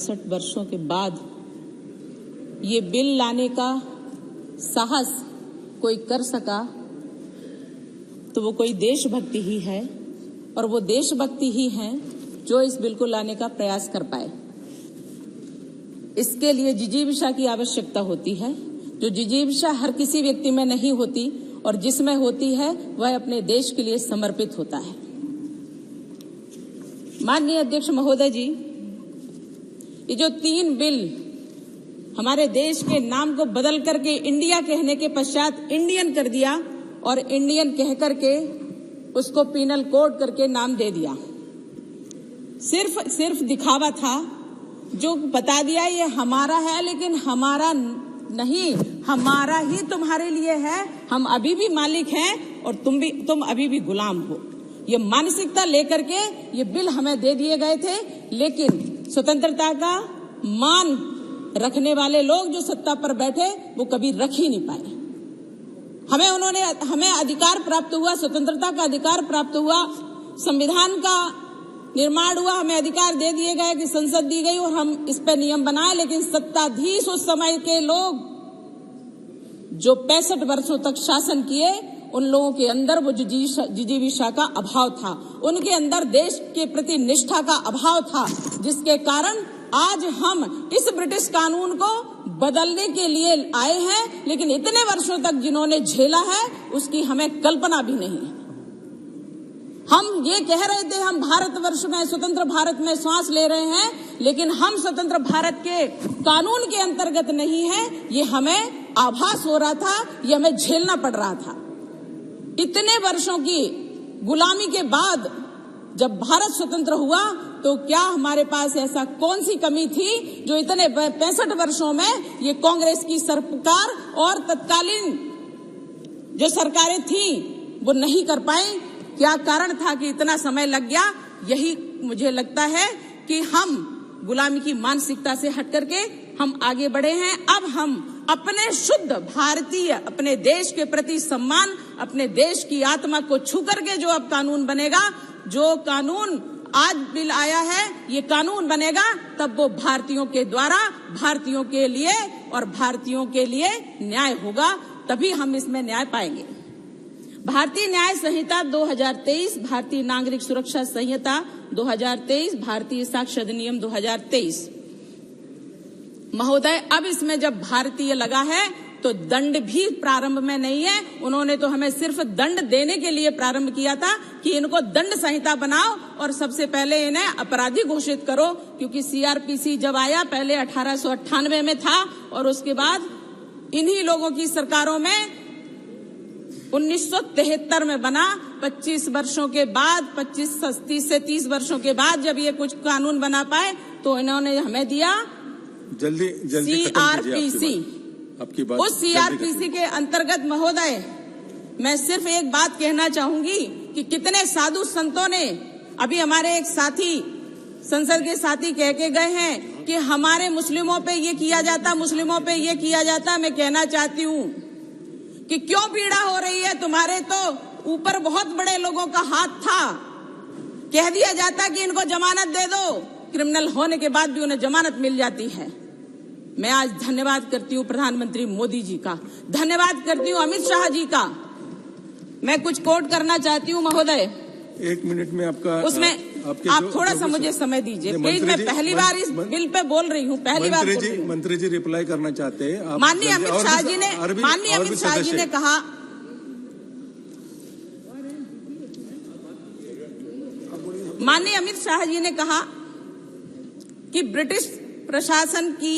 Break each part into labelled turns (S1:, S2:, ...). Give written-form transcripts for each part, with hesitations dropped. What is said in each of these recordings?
S1: 60 वर्षों के बाद ये बिल लाने का साहस कोई कर सका तो वो कोई देशभक्ति ही है, और वो देशभक्ति ही है जो इस बिल को लाने का प्रयास कर पाए। इसके लिए जिजीविषा की आवश्यकता होती है, जो जिजीविषा हर किसी व्यक्ति में नहीं होती, और जिसमें होती है वह अपने देश के लिए समर्पित होता है। माननीय अध्यक्ष महोदय जी, ये जो 3 बिल हमारे देश के नाम को बदल करके इंडिया कहने के पश्चात इंडियन कर दिया, और इंडियन कह करके उसको पीनल कोड करके नाम दे दिया, सिर्फ दिखावा था। जो बता दिया ये हमारा है, लेकिन हमारा नहीं, हमारा ही तुम्हारे लिए है। हम अभी भी मालिक हैं और तुम अभी भी गुलाम हो। ये मानसिकता लेकर के ये बिल हमें दे दिए गए थे, लेकिन स्वतंत्रता का मान रखने वाले लोग जो सत्ता पर बैठे वो कभी रख ही नहीं पाए। हमें अधिकार प्राप्त हुआ, स्वतंत्रता का अधिकार प्राप्त हुआ, संविधान का निर्माण हुआ, हमें अधिकार दे दिए गए कि संसद दी गई और हम इस पर नियम बनाए, लेकिन सत्ताधीश उस समय के लोग जो 65 वर्षों तक शासन किए, उन लोगों के अंदर वो जिजीविषा का अभाव था, उनके अंदर देश के प्रति निष्ठा का अभाव था, जिसके कारण आज हम इस ब्रिटिश कानून को बदलने के लिए आए हैं। लेकिन इतने वर्षों तक जिन्होंने झेला है उसकी हमें कल्पना भी नहीं है। हम ये कह रहे थे हम भारतवर्ष में, स्वतंत्र भारत में सांस ले रहे हैं, लेकिन हम स्वतंत्र भारत के कानून के अंतर्गत नहीं है। ये हमें आभास हो रहा था, ये हमें झेलना पड़ रहा था। इतने वर्षों की गुलामी के बाद जब भारत स्वतंत्र हुआ तो क्या हमारे पास ऐसा कौन सी कमी थी जो इतने 65 वर्षों में ये कांग्रेस की सरकार और तत्कालीन जो सरकारें थी वो नहीं कर पाई? क्या कारण था कि इतना समय लग गया? यही मुझे लगता है कि हम गुलामी की मानसिकता से हट करके हम आगे बढ़े हैं। अब हम अपने शुद्ध भारतीय, अपने देश के प्रति सम्मान, अपने देश की आत्मा को छू करके जो अब कानून बनेगा, जो कानून आज बिल आया है, ये कानून बनेगा, तब वो भारतीयों के द्वारा भारतीयों के लिए और भारतीयों के लिए न्याय होगा, तभी हम इसमें न्याय पाएंगे। भारतीय न्याय संहिता 2023, भारतीय नागरिक सुरक्षा संहिता 2023, भारतीय साक्ष्य अधिनियम 2023। महोदय, अब इसमें जब भारतीय लगा है तो दंड भी प्रारंभ में नहीं है। उन्होंने तो हमें सिर्फ दंड देने के लिए प्रारंभ किया था कि इनको दंड संहिता बनाओ और सबसे पहले इन्हें अपराधी घोषित करो, क्योंकि सीआरपीसी जब आया पहले 1898 में था और उसके बाद इन्हीं लोगों की सरकारों में 1973 में बना। 25 वर्षों के बाद, 30 से 30 वर्षों के बाद जब ये कुछ कानून बना पाए तो इन्होंने हमें दिया जल्दी सीआरपीसी।
S2: आपकी बात,
S1: उस सीआरपीसी के अंतर्गत महोदय मैं सिर्फ एक बात कहना चाहूंगी कि कितने साधु संतों ने, अभी हमारे एक साथी, संसद के साथी कह के गए हैं कि हमारे मुस्लिमों पे ये किया जाता, मुस्लिमों पे ये किया जाता। मैं कहना चाहती हूँ कि क्यों पीड़ा हो रही है? तुम्हारे तो ऊपर बहुत बड़े लोगों का हाथ था। कह दिया जाता कि इनको जमानत दे दो, क्रिमिनल होने के बाद भी उन्हें जमानत मिल जाती है। मैं आज धन्यवाद करती हूँ प्रधानमंत्री मोदी जी का, धन्यवाद करती हूँ अमित शाह जी का। मैं कुछ कोट करना चाहती हूँ महोदय।
S2: 1 मिनट में आपका
S1: उसमें आप थोड़ा सा मुझे समय दीजिए प्लीज। मैं पहली बार इस बिल पे बोल रही हूँ, पहली बार।
S2: मंत्री जी रिप्लाई करना चाहते हैं।
S1: माननीय अमित शाह जी ने कहा, माननीय अमित शाह जी ने कहा कि ब्रिटिश प्रशासन की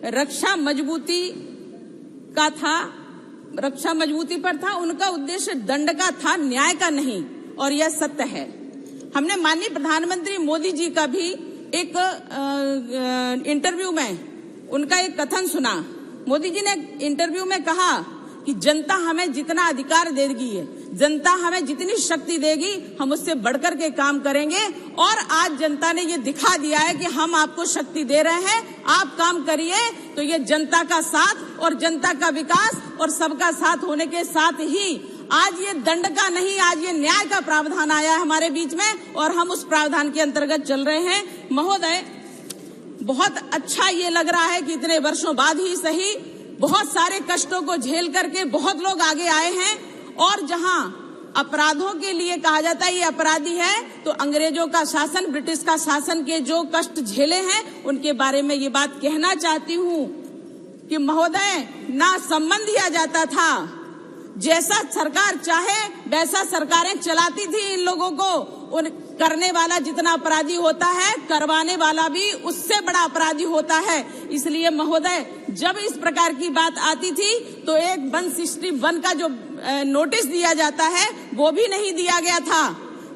S1: रक्षा मजबूती पर था, उनका उद्देश्य दंड का था, न्याय का नहीं, और यह सत्य है। हमने माननीय प्रधानमंत्री मोदी जी का भी एक इंटरव्यू में उनका एक कथन सुना। मोदी जी ने इंटरव्यू में कहा कि जनता हमें जितना अधिकार देगी, जनता हमें जितनी शक्ति देगी, हम उससे बढ़कर के काम करेंगे। और आज जनता ने ये दिखा दिया है कि हम आपको शक्ति दे रहे हैं, आप काम करिए। तो ये जनता का साथ और जनता का विकास और सबका साथ होने के साथ ही आज ये दंड का नहीं, आज ये न्याय का प्रावधान आया है हमारे बीच में, और हम उस प्रावधान के अंतर्गत चल रहे हैं। महोदय, बहुत अच्छा ये लग रहा है कि इतने वर्षों बाद ही सही बहुत सारे कष्टों को झेल करके बहुत लोग आगे आए हैं। और जहां अपराधों के लिए कहा जाता है ये अपराधी है, तो अंग्रेजों का शासन, ब्रिटिश का शासन के जो कष्ट झेले हैं उनके बारे में ये बात कहना चाहती हूँ कि महोदय, ना सम्मान दिया जाता था, जैसा सरकार चाहे वैसा सरकारें चलाती थी इन लोगों को। उन करने वाला जितना अपराधी होता है, करवाने वाला भी उससे बड़ा अपराधी होता है। इसलिए महोदय, जब इस प्रकार की बात आती थी तो एक 161 का जो नोटिस दिया जाता है वो भी नहीं दिया गया था।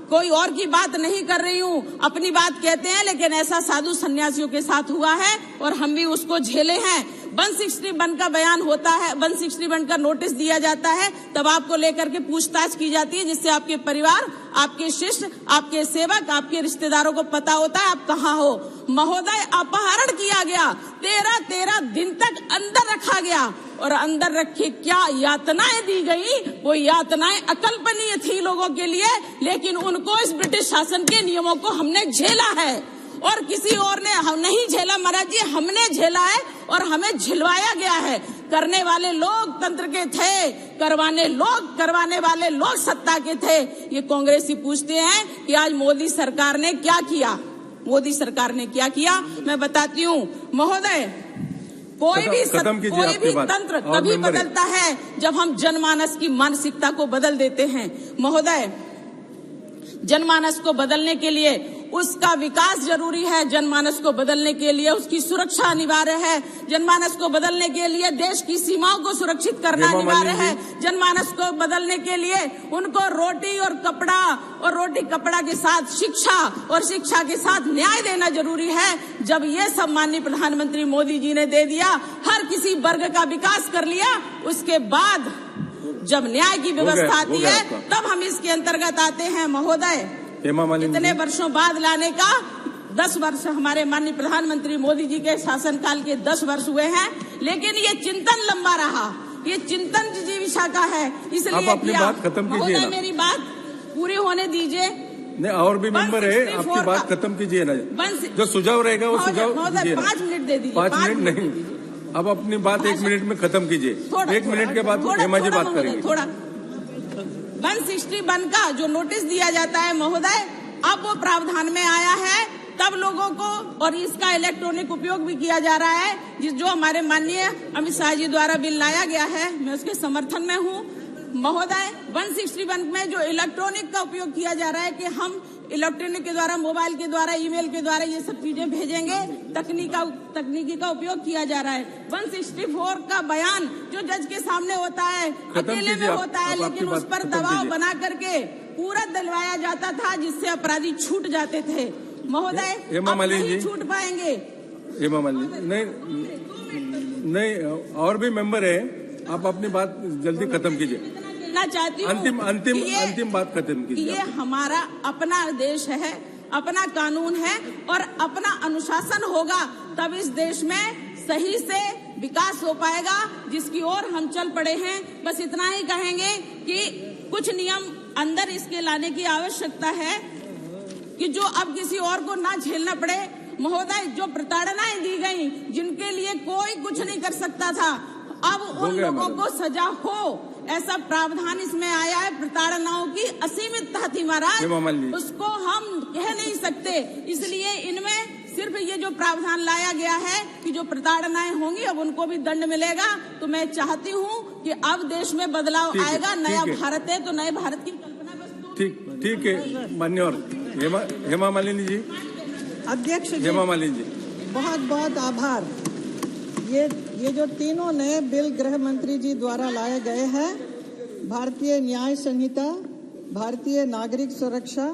S1: कोई और की बात नहीं कर रही हूँ, अपनी बात कहते हैं, लेकिन ऐसा साधु सन्यासियों के साथ हुआ है और हम भी उसको झेले हैं। 161 का बयान होता है, 161 का नोटिस दिया जाता है, तब आपको लेकर के पूछताछ की जाती है, जिससे आपके परिवार, आपके शिष्य, आपके सेवक, आपके रिश्तेदारों को पता होता है आप कहाँ हो। महोदय, अपहरण किया गया, 13 दिन तक अंदर रखा गया और अंदर रखे क्या यातनाएं दी गई, वो यातनाएं अकल्पनीय थी लोगों के लिए, लेकिन उनको इस ब्रिटिश शासन के नियमों को हमने झेला है और किसी और ने हम नहीं झेला महाराज जी, हमने झेला है और हमें झिलवाया गया है। करने वाले लोग तंत्र के थे, करवाने वाले लोग सत्ता के थे। ये कांग्रेसी पूछते हैं कि आज मोदी सरकार ने क्या किया। मोदी सरकार ने क्या किया मैं बताती हूँ महोदय। कोई भी तंत्र तभी बदलता है जब हम जनमानस की मानसिकता को बदल देते हैं। महोदय, जनमानस को बदलने के लिए उसका विकास जरूरी है, जनमानस को बदलने के लिए उसकी सुरक्षा अनिवार्य है, जनमानस को बदलने के लिए देश की सीमाओं को सुरक्षित करना अनिवार्य है, जनमानस को बदलने के लिए उनको रोटी और कपड़ा के साथ शिक्षा और शिक्षा के साथ न्याय देना जरूरी है। जब ये सब माननीय प्रधानमंत्री मोदी जी ने दे दिया, हर किसी वर्ग का विकास कर लिया, उसके बाद जब न्याय की व्यवस्था आती है तब हम इसके अंतर्गत आते हैं। महोदय, इतने वर्षों बाद लाने का 10 वर्ष हमारे माननीय प्रधानमंत्री मोदी जी के शासनकाल के 10 वर्ष हुए हैं, लेकिन ये चिंतन लंबा रहा, ये चिंतन जिजीविषा का है। इसलिए
S2: आप अपनी बात खत्म कीजिए ना,
S1: मेरी बात पूरी होने दीजिए।
S2: नहीं, और भी मेंबर है, आपकी बात खत्म कीजिए ना। जो सुझाव रहेगा वो सुझाव दीजिए।
S1: 5 मिनट दे दीजिए।
S2: 5 मिनट नहीं, अब अपनी बात 1 मिनट में खत्म कीजिए। 1 मिनट के बाद हेमा जी बात करेंगे।
S1: 161 का जो नोटिस दिया जाता है महोदय, अब वो प्रावधान में आया है, तब लोगों को और इसका इलेक्ट्रॉनिक उपयोग भी किया जा रहा है, जो हमारे माननीय अमित शाह जी द्वारा बिल लाया गया है, मैं उसके समर्थन में हूँ। महोदय, 161 में जो इलेक्ट्रॉनिक का उपयोग किया जा रहा है कि हम इलेक्ट्रॉनिक के द्वारा, मोबाइल के द्वारा, ईमेल के द्वारा ये सब चीजें भेजेंगे, तकनीकी का उपयोग किया जा रहा है। 164 का बयान जो जज के सामने होता है, अकेले में होता है, लेकिन उस पर दबाव बना करके पूरा दिलवाया जाता था, जिससे अपराधी छूट जाते थे। महोदय, अब नहीं छूट पाएंगे।
S2: हेमा मालिनी, नहीं, और भी मेंबर है, आप अपनी बात जल्दी खत्म कीजिए।
S1: चाहती हूँ
S2: अंतिम बात खत्म कीजिए।
S1: ये हमारा अपना देश है, अपना कानून है और अपना अनुशासन होगा, तब इस देश में सही से विकास हो पाएगा, जिसकी ओर हम चल पड़े हैं। बस इतना ही कहेंगे कि कुछ नियम अंदर इसके लाने की आवश्यकता है कि जो अब किसी और को ना झेलना पड़े। महोदय, जो प्रताड़नाएं दी गई, जिनके लिए कोई कुछ नहीं कर सकता था, अब उन लोगों को सजा हो, ऐसा प्रावधान इसमें आया है। प्रताड़नाओं की असीमितता थी महाराज, उसको हम कह नहीं सकते। इसलिए इनमें सिर्फ ये जो प्रावधान लाया गया है कि जो प्रताड़नाएं होंगी अब उनको भी दंड मिलेगा। तो मैं चाहती हूँ कि अब देश में बदलाव आएगा, नया भारत है, तो नए भारत की कल्पना।
S2: ठीक है, मान्यवर हेमा मालिनी जी।
S3: अध्यक्ष जी,
S2: हेमा मालिनी जी,
S3: बहुत बहुत आभार। ये जो तीनों नए बिल गृह मंत्री जी द्वारा लाए गए हैं, भारतीय न्याय संहिता, भारतीय नागरिक सुरक्षा